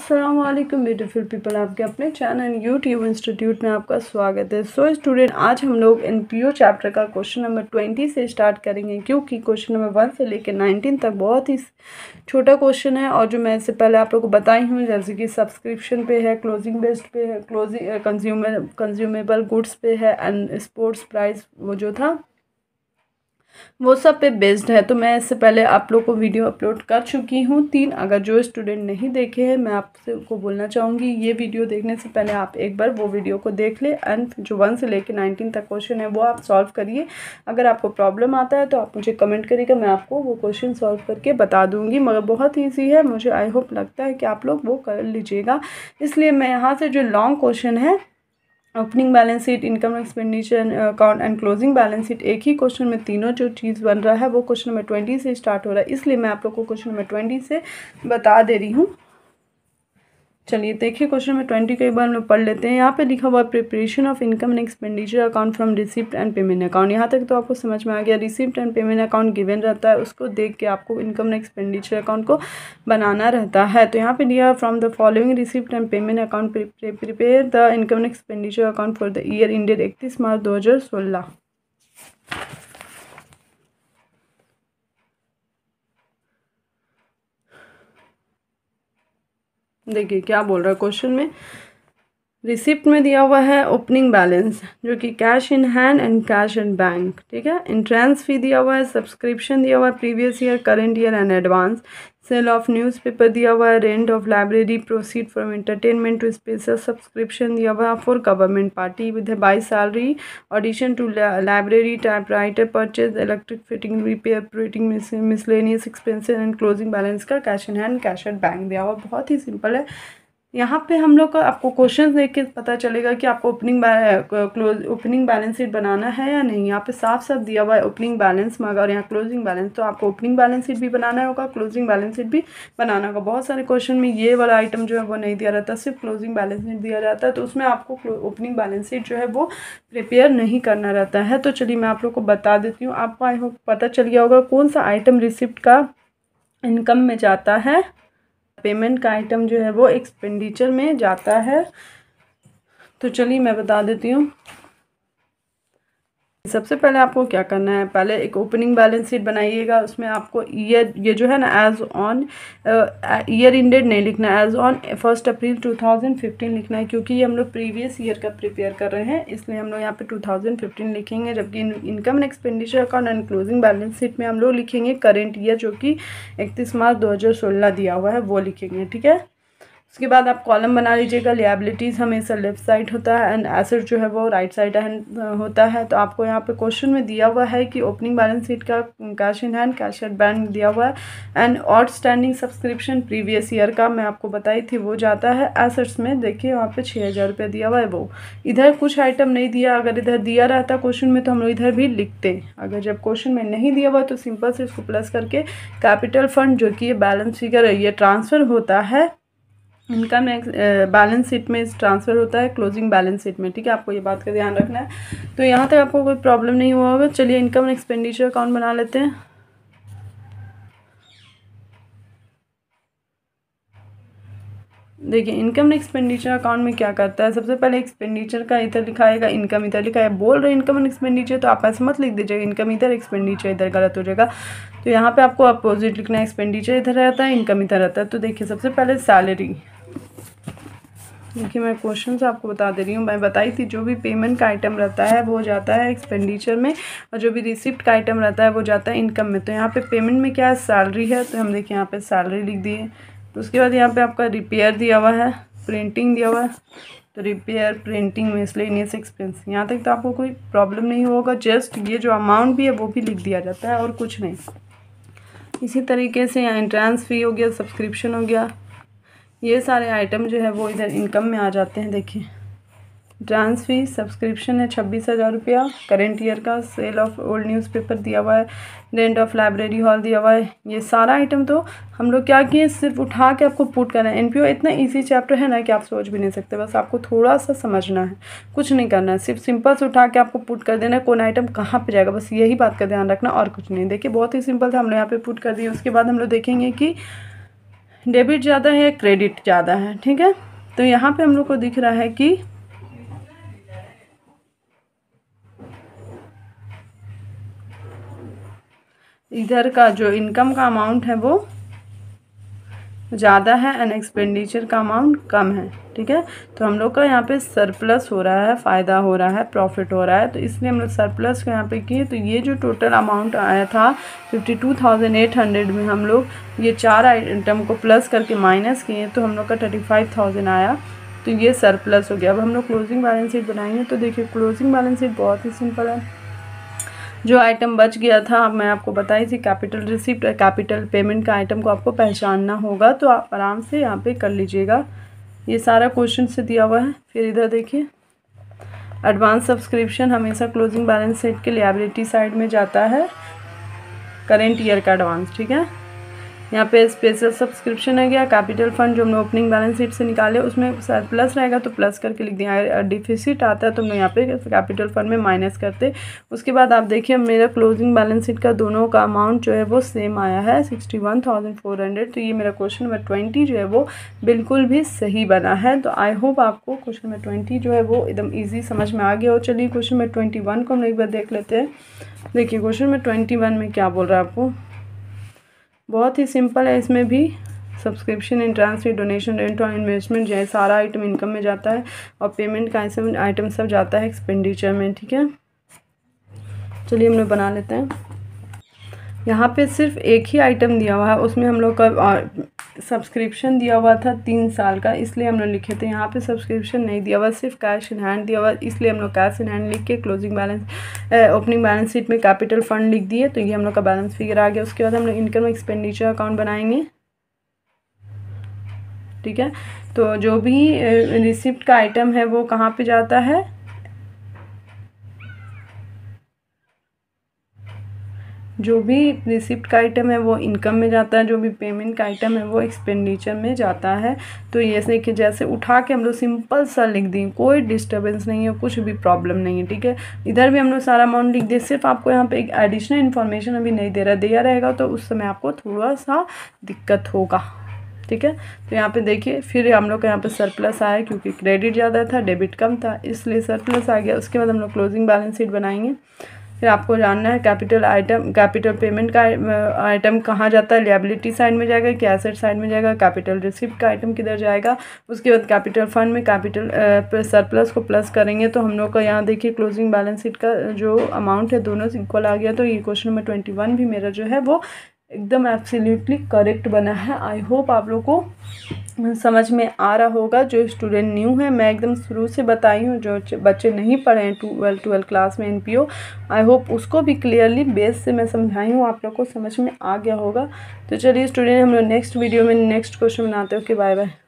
अस्सलाम वालेकुम beautiful people, आपके अपने चैनल यूट्यूब इंस्टीट्यूट में आपका स्वागत है। सो स्टूडेंट, आज हम लोग एनपीओ चैप्टर का क्वेश्चन नंबर 20 से स्टार्ट करेंगे, क्योंकि क्वेश्चन नंबर 1 से लेकर 19 तक बहुत ही छोटा क्वेश्चन है। और जो मैं इससे पहले आप लोग को बताई हूँ, जैसे कि सब्सक्रिप्शन पे है, क्लोजिंग बेस्ड पे है, कंज्यूमेबल गुड्स पे है, एंड स्पोर्ट्स प्राइस वो जो था वो सब पे बेस्ड है। तो मैं इससे पहले आप लोग को वीडियो अपलोड कर चुकी हूँ 3। अगर जो स्टूडेंट नहीं देखे हैं, मैं आपसे को बोलना चाहूँगी ये वीडियो देखने से पहले आप एक बार वो वीडियो को देख ले, एंड जो 1 से लेकर 19 तक क्वेश्चन है वो आप सॉल्व करिए। अगर आपको प्रॉब्लम आता है तो आप मुझे कमेंट करिएगा, मैं आपको वो क्वेश्चन सॉल्व करके बता दूँगी। मगर बहुत ईजी है, मुझे आई होप लगता है कि आप लोग वो कर लीजिएगा। इसलिए मैं यहाँ से जो लॉन्ग क्वेश्चन है, opening balance sheet, income expenditure account and closing balance sheet, एक ही क्वेश्चन में तीनों जो चीज़ बन रहा है वो क्वेश्चन नंबर 20 से स्टार्ट हो रहा है। इसलिए मैं आप लोग को क्वेश्चन नंबर 20 से बता दे रही हूँ। चलिए देखिए, क्वेश्चन नंबर 20 को एक बार में पढ़ लेते हैं। यहाँ पे लिखा हुआ preparation of income and expenditure account from receipt and payment account. यहाँ तक तो आपको समझ में आ गया। Receipt and payment account given रहता है, उसको देख के आपको इनकम एंड एक्सपेंडिचर अकाउंट को बनाना रहता है। तो यहाँ पे दिया from the following receipt and payment account prepare the income and expenditure account for the year ended 31 मार्च 2016। देखिए क्या बोल रहा है क्वेश्चन में। रिसिप्ट में दिया हुआ है ओपनिंग बैलेंस, जो कि cash in hand and cash in bank, ठीक है। इंट्रेंस फी दिया हुआ है, सब्सक्रिप्शन दिया हुआ है, previous year, current year and advance, sale of newspaper दिया हुआ है, rent of library, proceed from entertainment to special subscription दिया हुआ है for government party with by salary, addition to library, typewriter purchase, electric fitting, repair, operating miscellaneous expenses and closing balance का cash in hand cash at bank दिया हुआ। बहुत ही simple है। यहाँ पे हम लोग का आपको क्वेश्चन देख के पता चलेगा कि आपको ओपनिंग बैलेंस शीट बनाना है या नहीं। यहाँ पे साफ साफ दिया हुआ है ओपनिंग बैलेंस, मगर यहाँ क्लोजिंग बैलेंस, तो आपको ओपनिंग बैलेंस शीट भी बनाना होगा, क्लोजिंग बैलेंस शीट भी बनाना होगा। बहुत सारे क्वेश्चन में ये वाला आइटम जो है वो नहीं दिया रहता, सिर्फ क्लोजिंग बैलेंस शीट दिया जाता है, तो उसमें आपको ओपनिंग बैलेंस शीट जो है वो प्रिपेयर नहीं करना रहता है। तो चलिए मैं आप लोग को बता देती हूँ। आपको आई होप पता चल गया होगा कौन सा आइटम रिसिप्ट का इनकम में जाता है, पेमेंट का आइटम जो है वो एक्सपेंडिचर में जाता है। तो चलिए मैं बता देती हूँ। सबसे पहले आपको क्या करना है, पहले एक ओपनिंग बैलेंस शीट बनाइएगा। उसमें आपको ईयर, ये जो है ना, एज ऑन ईयर इंडेड नहीं लिखना है, एज ऑन 1 अप्रैल 2015 लिखना है, क्योंकि ये हम लोग प्रीवियस ईयर का प्रिपेयर कर रहे हैं, इसलिए हम लोग यहाँ पे 2015 लिखेंगे। जबकि income and expenditure account and closing balance sheet में हम लोग लिखेंगे करंट ईयर, जो कि 31 मार्च 2016 दिया हुआ है, वो लिखेंगे, ठीक है। उसके बाद आप कॉलम बना लीजिएगा। लिएबिलिटीज़ हमेशा लेफ्ट साइड होता है एंड एसेट जो है वो राइट साइड होता है। तो आपको यहाँ पे क्वेश्चन में दिया हुआ है कि ओपनिंग बैलेंस शीट का cash in hand cash at bank दिया हुआ है, and outstanding subscription previous year का मैं आपको बताई थी वो जाता है एसेट्स में। देखिए वहाँ पे 6000 रुपये दिया हुआ है। वो इधर कुछ आइटम नहीं दिया, अगर इधर दिया रहता क्वेश्चन में तो हम लोग इधर भी लिखते। अगर जब क्वेश्चन में नहीं दिया हुआ तो सिंपल से इसको प्लस करके कैपिटल फंड, जो कि ये बैलेंस फिगर है, ये ट्रांसफ़र होता है इनकम बैलेंस शीट में ट्रांसफ़र होता है क्लोजिंग बैलेंस शीट में, ठीक है। आपको ये बात का ध्यान रखना है। तो यहाँ तक आपको कोई प्रॉब्लम नहीं हुआ होगा। चलिए इनकम एंड एक्सपेंडिचर अकाउंट बना लेते हैं। देखिए इनकम एंड एक्सपेंडिचर अकाउंट में क्या करता है, सबसे पहले एक्सपेंडिचर का इधर लिखाएगा, इनकम इधर लिखा है। बोल रहे इनकम एंड एक्सपेंडिचर, तो आप ऐसे मत लिख दीजिएगा इनकम इधर एक्सपेंडिचर इधर, गलत हो जाएगा। तो यहाँ पे आपको अपोजिट लिखना है, एक्सपेंडिचर इधर रहता है, इनकम इधर रहता है। तो देखिए सबसे पहले सैलरी, देखिए मैं क्वेश्चन से आपको बता दे रही हूँ। मैं बताई थी जो भी पेमेंट का आइटम रहता है वो जाता है एक्सपेंडिचर में, और जो भी रिसिप्ट का आइटम रहता है वो जाता है इनकम में। तो यहाँ पे पेमेंट में क्या है, सैलरी है, तो हम देखिए यहाँ पे सैलरी लिख दिए। उसके बाद यहाँ पे आपका रिपेयर दिया हुआ है, प्रिंटिंग दिया हुआ है, तो रिपेयर, प्रिंटिंग, मिसलेनियस एक्सपेंस। यहाँ तक तो आपको कोई प्रॉब्लम नहीं होगा। जस्ट ये जो अमाउंट भी है वो भी लिख दिया जाता है और कुछ नहीं। इसी तरीके से यहाँ एंट्रेंस फ़ी हो गया, सब्सक्रिप्शन हो गया, ये सारे आइटम जो है वो इधर इनकम में आ जाते हैं। देखिए ट्रांस फी, सब्सक्रिप्शन है 26,000 रुपया करेंट ईयर का, सेल ऑफ ओल्ड न्यूज़पेपर दिया हुआ है, रेंट ऑफ लाइब्रेरी हॉल दिया हुआ है। ये सारा आइटम तो हम लोग क्या किए, सिर्फ उठा के आपको पुट करना है। एनपीओ इतना इजी चैप्टर है ना कि आप सोच भी नहीं सकते, बस आपको थोड़ा सा समझना है, कुछ नहीं करना है, सिर्फ सिंपल से उठा के आपको पुट कर देना है, कौन आइटम कहाँ पे जाएगा, बस यही बात का ध्यान रखना और कुछ नहीं। देखिए बहुत ही सिंपल था, हम लोग यहाँ पे पुट कर दिए। उसके बाद हम लोग देखेंगे कि डेबिट ज़्यादा है या क्रेडिट ज़्यादा है, ठीक है। तो यहाँ पे हम लोग को दिख रहा है कि इधर का जो इनकम का अमाउंट है वो ज़्यादा है एंड एक्सपेंडिचर का अमाउंट कम है, ठीक है। तो हम लोग का यहाँ पे सरप्लस हो रहा है, फ़ायदा हो रहा है, प्रॉफिट हो रहा है, तो इसलिए हम लोग सरप्लस को यहाँ पे किए। तो ये जो टोटल अमाउंट आया था 52,800 में हम लोग ये 4 आइटम को प्लस करके माइनस किए तो हम लोग का 35,000 आया। तो ये सरप्लस हो गया। अब हम लोग क्लोजिंग बैलेंस शीट बनाएंगे। तो देखिए क्लोजिंग बैलेंस शीट बहुत ही सिंपल है। जो आइटम बच गया था मैं आपको बताई थी, कैपिटल रिसिप्ट, कैपिटल पेमेंट का आइटम को आपको पहचानना होगा, तो आप आराम से यहाँ पे कर लीजिएगा। ये सारा क्वेश्चन से दिया हुआ है। फिर इधर देखिए एडवांस सब्सक्रिप्शन हमेशा क्लोजिंग बैलेंस शीट के लिएबिलिटी साइड में जाता है, करेंट ईयर का एडवांस, ठीक है। यहाँ पे स्पेशल सब्सक्रिप्शन है गया। कैपिटल फंड जो हमने ओपनिंग बैलेंस शीट से निकाले उसमें सरप्लस रहेगा तो प्लस करके लिख दिया। अगर डिफिसिट आता है तो हम यहाँ पे कैपिटल फंड में माइनस करते। उसके बाद आप देखिए मेरा क्लोजिंग बैलेंस शीट का दोनों का अमाउंट जो है वो सेम आया है 61,400। तो ये मेरा क्वेश्चन नंबर 20 जो है वो बिल्कुल भी सही बना है। तो आई होप आपको क्वेश्चन नंबर 20 जो है वो एकदम ईजी समझ में आ गया हो। चलिए क्वेश्चन नंबर 21 को हम एक बार देख लेते हैं। देखिए क्वेश्चन नंबर 21 में क्या बोल रहा है आपको, बहुत ही सिंपल है। इसमें भी सब्सक्रिप्शन, एंट्रांस फी, डोनेशन, रेंट और इन्वेस्टमेंट जो है सारा आइटम इनकम में जाता है और पेमेंट का आइटम सब जाता है एक्सपेंडिचर में, ठीक है। चलिए हम लोग बना लेते हैं। यहाँ पे सिर्फ एक ही आइटम दिया हुआ है, उसमें हम लोग का सब्सक्रिप्शन दिया हुआ था 3 साल का, इसलिए हम लोग लिखे थे। यहाँ पे सब्सक्रिप्शन नहीं दिया हुआ, सिर्फ कैश इन हैंड दिया हुआ, इसलिए हम लोग कैश इन हैंड लिख के closing balance opening balance sheet में कैपिटल फंड लिख दिए। तो ये हम लोग का बैलेंस फिगर आ गया। उसके बाद हम लोग इनकम एक्सपेंडिचर अकाउंट बनाएंगे, ठीक है। तो जो भी रिसिप्ट का आइटम है वो कहाँ पे जाता है, जो भी रिसिप्ट का आइटम है वो इनकम में जाता है, जो भी पेमेंट का आइटम है वो एक्सपेंडिचर में जाता है। तो ये कि जैसे उठा के हम लोग सिंपल सा लिख दिए, कोई डिस्टर्बेंस नहीं है, कुछ भी प्रॉब्लम नहीं है, ठीक है। इधर भी हम लोग सारा अमाउंट लिख दिए। सिर्फ आपको यहाँ पे एक एडिशनल इन्फॉर्मेशन अभी नहीं दे रहा, दिया रहेगा तो उस समय आपको थोड़ा सा दिक्कत होगा, ठीक है। तो यहाँ पे देखिए फिर हम लोग का यहाँ पे सरप्लस आया क्योंकि क्रेडिट ज़्यादा था, डेबिट कम था, इसलिए सरप्लस आ गया। उसके बाद हम लोग क्लोजिंग बैलेंस शीट बनाएंगे। फिर आपको जानना है कैपिटल आइटम, कैपिटल पेमेंट का आइटम कहाँ जाता है, लिएबिलिटी साइड में जाएगा कि एसेट साइड में जाएगा, कैपिटल रिसिप्ट का आइटम किधर जाएगा। उसके बाद कैपिटल फंड में कैपिटल सरप्लस को प्लस करेंगे। तो हम लोग का यहाँ देखिए क्लोजिंग बैलेंस शीट का जो अमाउंट है दोनों इक्वल आ गया। तो ये क्वेश्चन नंबर 21 भी मेरा जो है वो एकदम एब्सोल्युटली करेक्ट बना है। आई होप आप लोग को समझ में आ रहा होगा। जो स्टूडेंट न्यू है, मैं एकदम शुरू से बताई हूँ, जो बच्चे नहीं पढ़े हैं 12 क्लास में एनपीओ, आई होप उसको भी क्लियरली बेस से मैं समझाई हूँ, आप लोग को समझ में आ गया होगा। तो चलिए स्टूडेंट हम लोग नेक्स्ट वीडियो में नेक्स्ट क्वेश्चन बनाते हैं। Okay bye bye.